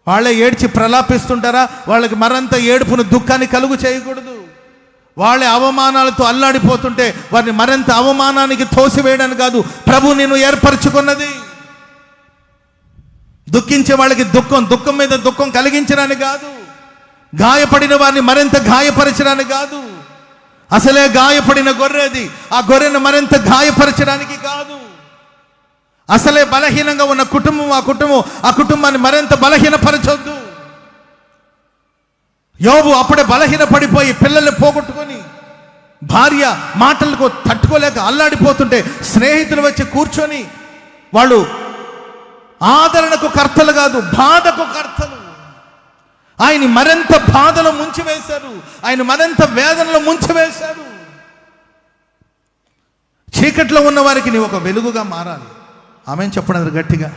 వాళ్ళే ఏడ్చి ప్రలాపిస్తుంటారా? వాళ్ళకి మరంత ఏడుపును దుఃఖాన్ని కలుగు చేయకూడదు. వాళ్ళే అవమానాలతో అల్లాడిపోతుంటే వారిని మరింత అవమానానికి తోసివేయడానికి కాదు ప్రభు నిన్ను ఏర్పరచుకున్నది. దుఃఖించే వాళ్ళకి దుఃఖం మీద దుఃఖం కలిగించడానికి కాదు, గాయపడిన వారిని మరింత గాయపరచడానికి కాదు. అసలే గాయపడిన గొర్రెది, ఆ గొర్రెను మరింత గాయపరచడానికి కాదు. అసలే బలహీనంగా ఉన్న కుటుంబం, ఆ కుటుంబాన్ని మరింత బలహీనపరచొద్దు. యోబు అప్పుడే బలహీన పడిపోయి పిల్లల్ని పోగొట్టుకొని భార్య మాటలకు తట్టుకోలేక అల్లాడిపోతుంటే స్నేహితులు వచ్చి కూర్చొని వాళ్ళు ఆదరణకు కర్తలు కాదు, బాధకు కర్తలు. ఆయన మరింత బాధలో ముంచివేశారు, ఆయన మరింత వేదనలో ముంచివేశారు. చీకట్లో ఉన్న వారికి నీవు ఒక వెలుగుగా మారాలి. ఆమె చెప్పడం గట్టిగా,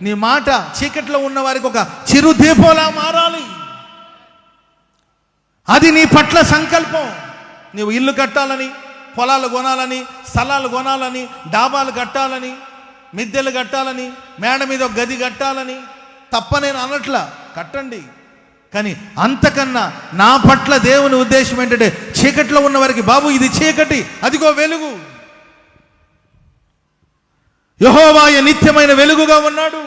నీ మాట చీకట్లో ఉన్న వారికి ఒక చిరు దీపంలా మారాలి. అది నీ పట్ల సంకల్పం. నీవు ఇల్లు కట్టాలని, పొలాలు కొనాలని, స్థలాలు కొనాలని, డాబాలు కట్టాలని, మిద్దెలు కట్టాలని, మేడ మీద ఒక గది కట్టాలని తప్ప నేను అనట్లా, కట్టండి. కానీ అంతకన్నా నా పట్ల దేవుని ఉద్దేశం ఏంటంటే చీకట్లో ఉన్న వారికి బాబు ఇది చీకటి, అదిగో వెలుగు. యెహోవా నిత్యమైన వెలుగుగా ఉన్నాడు.